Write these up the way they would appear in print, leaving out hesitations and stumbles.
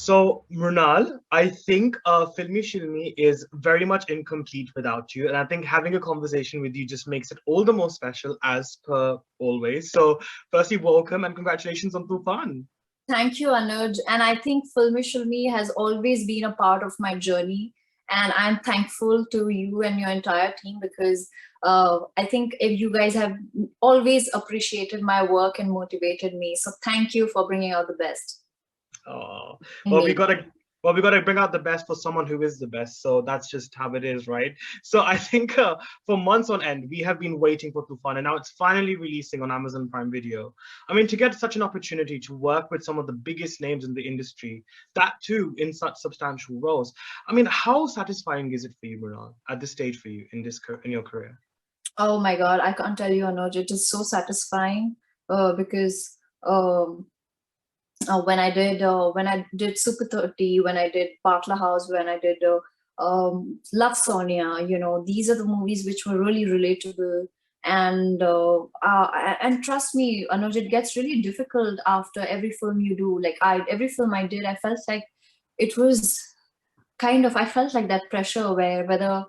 So, Mrunal, I think Filme Shilmy is very much incomplete without you. And I think having a conversation with you just makes it all the more special as per always. So, firstly, welcome and congratulations on Toofaan. Thank you, Anuj. And I think Filme Shilmy has always been a part of my journey. And I'm thankful to you and your entire team because I think if you guys have always appreciated my work and motivated me. So thank you for bringing out the best Oh, in well, we me. gotta well, we gotta bring out the best for someone who is the best. So that's just how it is, right? So I think for months on end, we have been waiting for Tufan, and now it's finally releasing on Amazon Prime Video. I mean, to get such an opportunity to work with some of the biggest names in the industry, that too in such substantial roles. I mean, how satisfying is it for you, Mrinal, at this stage for you in in your career? Oh my God, I can't tell you, Anuj. It is so satisfying because um, when I did Super 30, when I did Patla House, when I did Love Sonia, these are the movies which were really relatable. And trust me, Anuj, it gets really difficult after every film you do. Like every film I did, I felt like it was I felt like that pressure where whether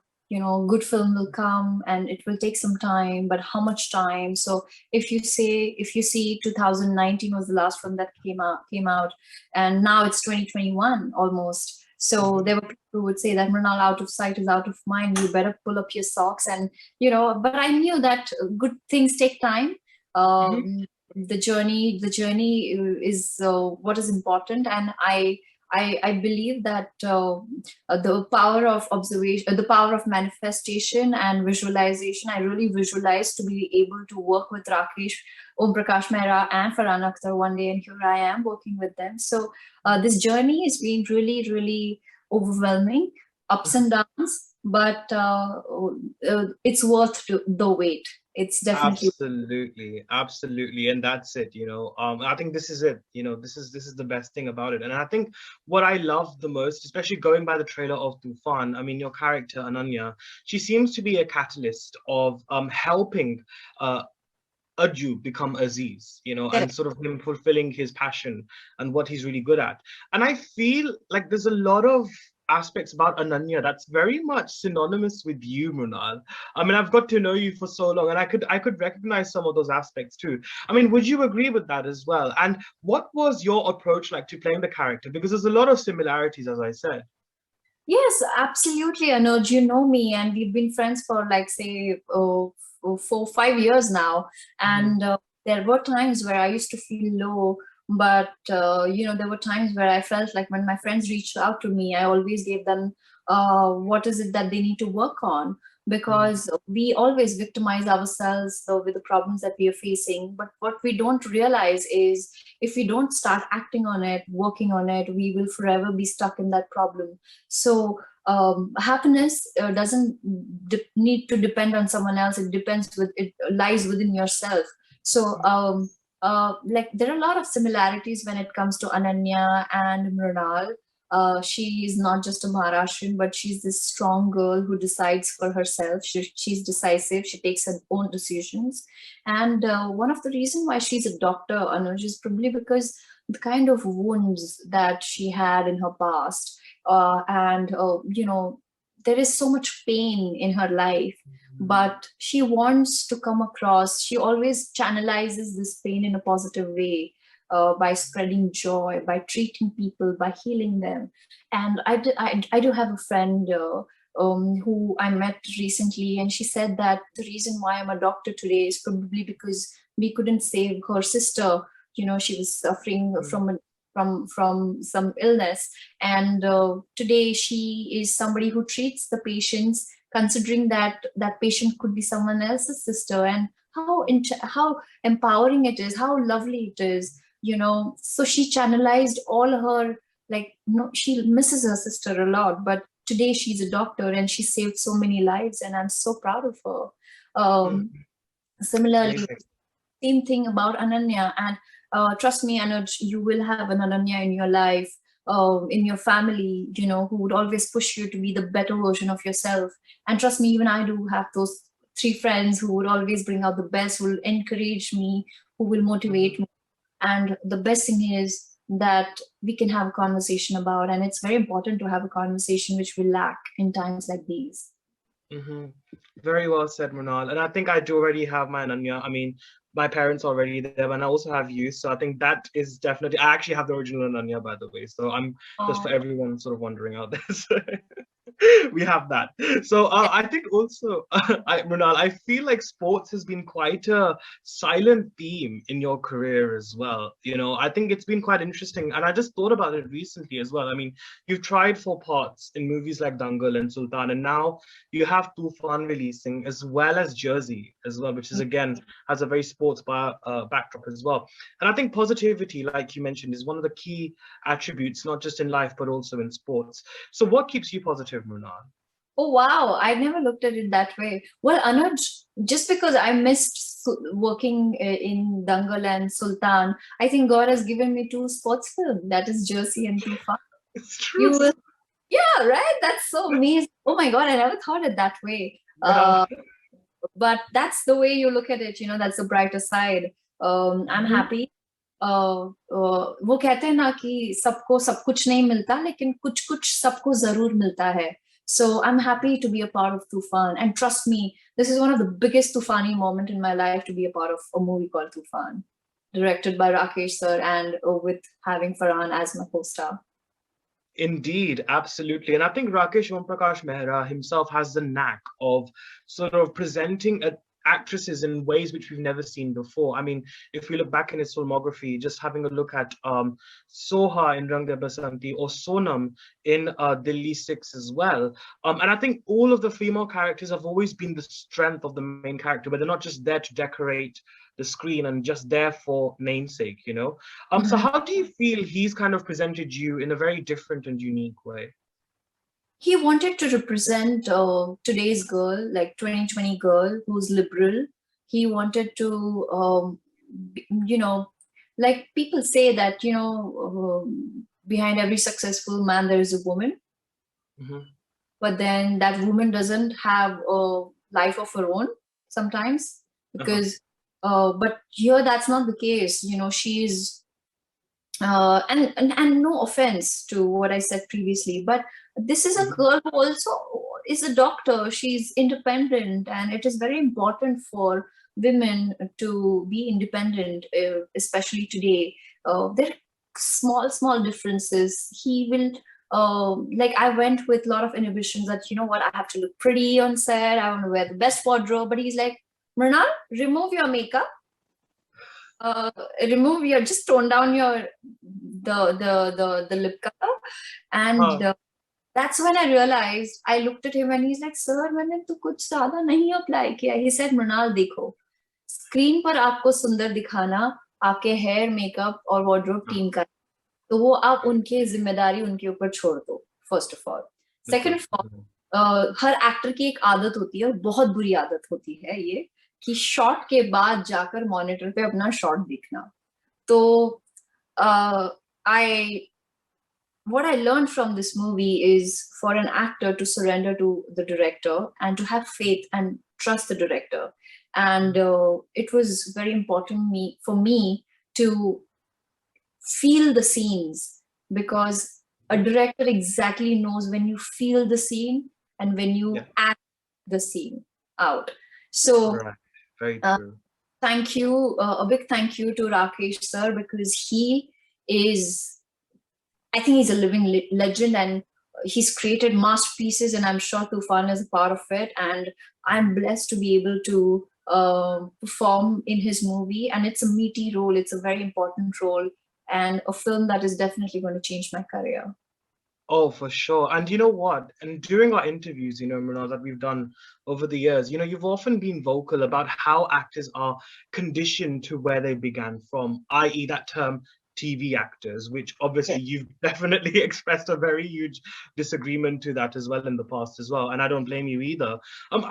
good film will come and it will take some time, but how much time? So if you see 2019 was the last film that came out, and now it's 2021 almost. So Mhm. there were people who would say that Mrinal, out of sight is out of mind, you better pull up your socks. And but I knew that good things take time. Mhm. The journey is what is important, and I believe that the power of observation, the power of manifestation and visualization. I really visualized to be able to work with Rakeysh Omprakash Mehra and Farhan Akhtar one day, and here I am working with them. So this journey has been really, really overwhelming, ups and downs, but it's worth the wait. It's definitely. Absolutely, absolutely, and that's it. I think this is it. This is the best thing about it. And I think what I love the most, especially going by the trailer of Tufan, I mean, your character Ananya, she seems to be a catalyst of helping uh Aju become Aziz, and sort of him fulfilling his passion and what he's really good at. And I feel like there's a lot of aspects about Ananya that's very much synonymous with you, Mrunal. I mean, I've got to know you for so long, and I could recognize some of those aspects too. I mean, would you agree with that as well? And what was your approach like to playing the character? Because there's a lot of similarities, as I said. Yes, absolutely, Anuj. You know me, and we've been friends for like say 4 5 years now. Mhm. And there were times where I used to feel low, but there were times where I felt like when my friends reached out to me, I always gave them what is it that they need to work on, Mhm. because we always victimize ourselves with the problems that we are facing. But what we don't realize is if we don't start acting on it, working on it, we will forever be stuck in that problem. So happiness doesn't need to depend on someone else. It lies within yourself. So like there are a lot of similarities when it comes to Ananya and Mrunal. She is not just a Maharashtrian, but she's this strong girl who decides for herself. She's decisive. She takes her own decisions. And one of the reasons why she's a doctor, Anuj, is probably because the kind of wounds that she had in her past. And there is so much pain in her life, but she wants to come across, she always channelizes this pain in a positive way, by spreading joy, by treating people, by healing them. And I do have a friend who I met recently, and she said that the reason why I'm a doctor today is probably because we couldn't save her sister. She was suffering from some illness, and today she is somebody who treats the patients, considering that that patient could be someone else's sister. And how empowering it is, how lovely it is. So she channelized all her, like, she misses her sister a lot, but today she's a doctor and she saved so many lives, and I'm so proud of her. Mhm. Similarly, Amazing. same thing about Ananya. And trust me, Anuj, you will have an Ananya in your life, in your family, who would always push you to be the better version of yourself. And trust me, even I do have those three friends who would always bring out the best, who will encourage me, who will motivate Mhm. me. And the best thing is, that we can have a conversation about. And it's very important to have a conversation which we lack in times like these. Hmm. Very well said, Mrunal. And I think I do already have my Ananya. I mean, my parents are already there, and I also have you. So I think that is definitely, I actually have the original Ananya, by the way. So I'm just for Oh, everyone sort of wondering out there. So we have that. So I think also, Mrunal, I feel like sports has been quite a silent theme in your career as well. I think it's been quite interesting. And I just thought about it recently as well. I mean, you've tried for parts in movies like Dangal and Sultan, and now you have Toofaan releasing as well as Jersey as well, which is again has a very sports backdrop as well. And I think positivity, like you mentioned, is one of the key attributes, not just in life but also in sports. So, what keeps you positive, Mrunal? oh wow, I never looked at it that way. Well, Anuj, just because I missed working in Dangal and Sultan, I think God has given me two sports films, that is Jersey and Tufan. It's true. You will, yeah, right? That's so amazing. Oh my God, I never thought it that way. Yeah. But that's the way you look at it, that's the brighter side. I'm Mhm. happy. वो कहते हैं ना कि सबको सब कुछ नहीं मिलता लेकिन कुछ कुछ सबको जरूर मिलता है. So I'm happy to be a part of Toofaan, and trust me, this is one of the biggest Toofani moment in my life, to be a part of a movie called Toofaan, directed by Rakeysh sir, and with having Farhan as my co-star. Indeed, absolutely. And I think Rakeysh Omprakash Mehra himself has the knack of sort of presenting actresses in ways which we've never seen before. I mean, if we look back in his filmography, just having a look at Soha in Rang De Basanti or Sonam in Delhi 6 as well. And I think all of the female characters have always been the strength of the main character, but they're not just there to decorate the screen and just there for namesake. So Mhm. how do you feel he's kind of presented you in a very different and unique way? He wanted to represent today's girl, like 2020 girl who's liberal. He wanted to, you know, like people say that, behind every successful man, there is a woman, Hmm. but then that woman doesn't have a life of her own sometimes, Uh-huh. because, but here that's not the case. She's and no offense to what I said previously, but this is a Hmm. girl who also is a doctor. She's independent, and it is very important for women to be independent, especially today. There are small differences. He will. Like I went with a lot of inhibitions that what, I have to look pretty on set. I want to wear the best wardrobe, but he's like, Mrunal, remove your makeup, uh, remove your, just tone down your the lip color, and Huh. that's when I realized. I looked at him and he's like, sir, मैंने तो कुछ ज्यादा नहीं apply किया. He said, Mrinal देखो, screen पर आपको सुंदर दिखाना आपके हेयर मेकअप और वार्डरोब टीम का, तो वो आप उनकी जिम्मेदारी उनके ऊपर छोड़ दो, first of all. Second of all, her actor की एक आदत होती है, और बहुत बुरी आदत होती है ये, कि शॉट के बाद जाकर मॉनिटर पे अपना शॉट देखना. तो I what I learned from this movie is for an actor to surrender to the director and to have faith and trust the director. And it was very important for me to feel the scenes, because a director exactly knows when you feel the scene and when Yeah. you act the scene out. So Right. Very uh, true. thank you, a big thank you to Rakesh sir, because he is, I think he's a living legend, and he's created masterpieces, and I'm sure Tufan is a part of it. And I'm blessed to be able to perform in his movie. And it's a meaty role, it's a very important role, and a film that is definitely going to change my career. Oh, for sure. And you know what? And during our interviews, Mrunal, that we've done over the years, you've often been vocal about how actors are conditioned to where they began from, i.e., that term TV actors, which Yes. obviously you've definitely expressed a very huge disagreement to that as well in the past as well. And I don't blame you either. And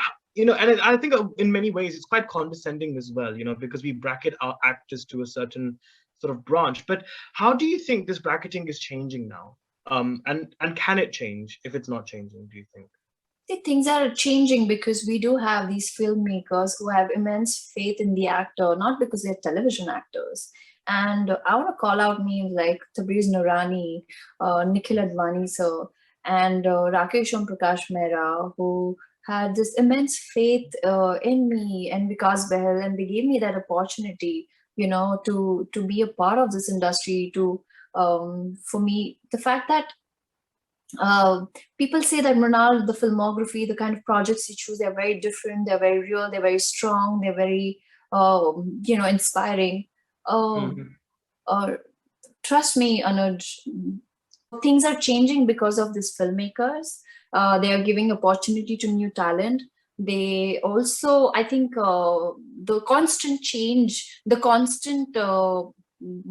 I think in many ways it's quite condescending as well, because we bracket our actors to a certain sort of branch. But how do you think this bracketing is changing now? And can it change if it's not changing, do you think? See, things are changing because we do have these filmmakers who have immense faith in the actor, not because they're television actors. And I want to call out names like Tabriz Noorani, Nikhil Advani sir, and Rakeysh Omprakash Mehra, who had this immense faith in me and Vikas Behel, and they gave me that opportunity, to be a part of this industry. For me, the fact that uh, people say that Mrunal, the filmography, the kind of projects you choose, they're very different, they're very real, they're very strong, they're very, inspiring. Um, Mhm. uh, Trust me, Anuj, things are changing because of these filmmakers. They are giving opportunity to new talent. They also, I think, the constant change,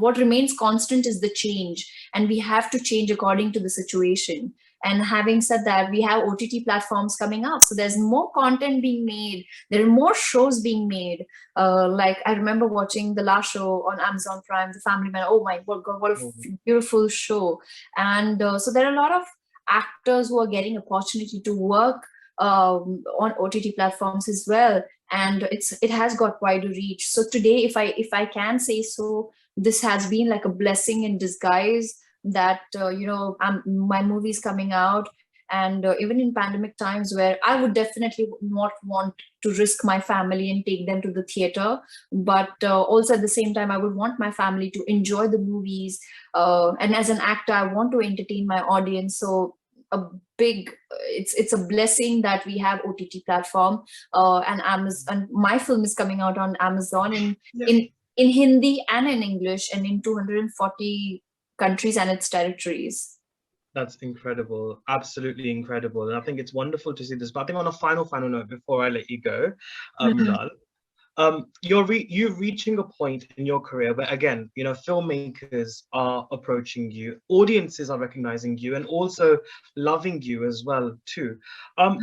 what remains constant is the change, and we have to change according to the situation. And having said that, we have OTT platforms coming up, so there's more content being made. There are more shows being made. Like I remember watching the last show on Amazon Prime, The Family Man. Oh my God, what a Mhm. beautiful show! And so there are a lot of actors who are getting opportunity to work on OTT platforms as well, and it has got wider reach. So today, if I can say so, this has been like a blessing in disguise that my movie's coming out. And even in pandemic times where I would definitely not want to risk my family and take them to the theater, but also at the same time I would want my family to enjoy the movies, and as an actor I want to entertain my audience. So a big it's a blessing that we have OTT platform, and Amazon. My film is coming out on Amazon Yeah. in Hindi and in English and in 240 countries and its territories. That's incredible. Absolutely incredible. And I think it's wonderful to see this. But I think on a final note, before I let you go, Mhm. Mrunal, you're reaching a point in your career where again, filmmakers are approaching you, audiences are recognizing you, and also loving you as well too.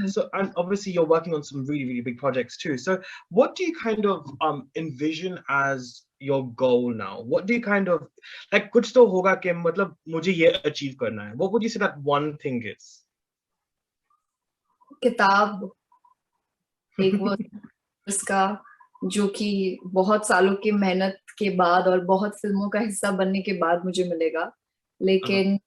So and obviously you're working on some really, really big projects too. So what do you kind of envision as your goal now? What do you kind of like कुछ तो होगा कि मतलब मुझे ये achieve करना है. What would you say that one thing is? किताब एक वो उसका जो कि बहुत सालों की मेहनत के बाद और बहुत फिल्मों का हिस्सा बनने के बाद मुझे मिलेगा, Uh-huh. लेकिन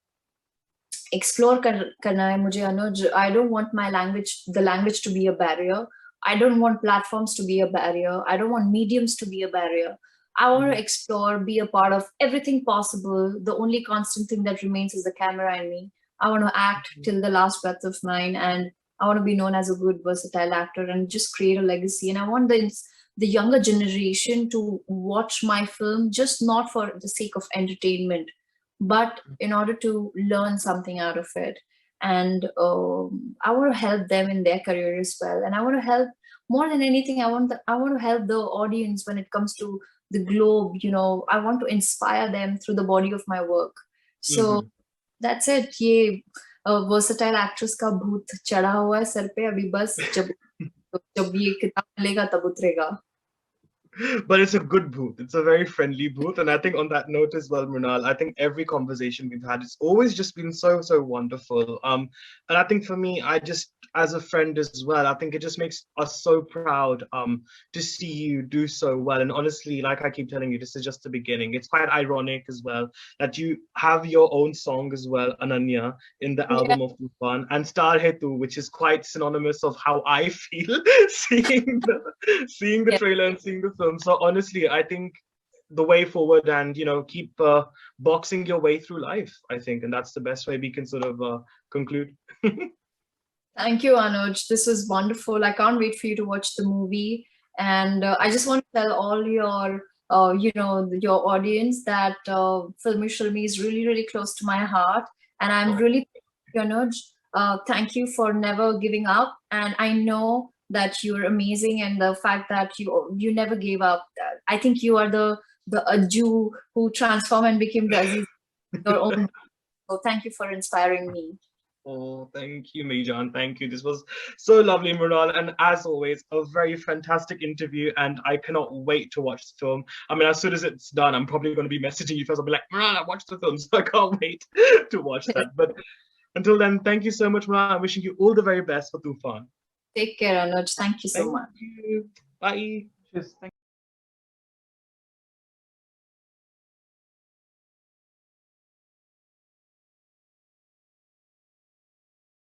एक्सप्लोर करना है मुझे Anuj. I don't want my language the language to be a barrier. I don't want platforms to be a barrier. I don't want mediums to be a barrier. I want to Mhm. explore, be a part of everything possible. The only constant thing that remains is the camera and me. I want to act till the last breath of mine, and I want to be known as a good, versatile actor and just create a legacy. And I want the younger generation to watch my film just not for the sake of entertainment, but in order to learn something out of it. And I want to help them in their career as well. And I want to help more than anything. I want to help the audience when it comes to the globe. I want to inspire them through the body of my work. So Mhm. that's it. ये versatile actress का भूत चढ़ा हुआ है sir पे. अभी बस जब जब ये किताब मिलेगा तब उतरेगा. But it's a good booth. It's a very friendly booth. And I think on that note as well, Mrunal, I think every conversation we've had, it's always just been so, so wonderful. And I think for me, I just, as a friend as well, I think it just makes us so proud to see you do so well. And honestly, like I keep telling you, this is just the beginning. It's quite ironic as well that you have your own song as well, Ananya, in the Yeah, album of Toofaan, and Star Hetu, which is quite synonymous of how I feel seeing the yeah. trailer and seeing the film. So honestly, I think the way forward and keep boxing your way through life, I think, and that's the best way we can sort of conclude. Thank you, Anuj. This was wonderful. I can't wait for you to watch the movie. And I just want to tell all your audience that Filme Shilmy is really, really close to my heart. And I'm Oh, really, Anuj, thank you for never giving up. And I know that you're amazing, and the fact that you never gave up. I think you are the Jew who transformed and became the Aziz your own. So thank you for inspiring me. oh, thank you, Mijan. Thank you. This was so lovely, Mrunal. And as always, a very fantastic interview. And I cannot wait to watch the film. I mean, as soon as it's done, I'm probably going to be messaging you first. I'll be like, Mrunal, I watched the film. So I can't wait to watch that. But until then, thank you so much, Mrunal. I'm wishing you all the very best for Tufan. Take care, Anuj. Thank you so Thank much. you. Bye. Cheers. Thank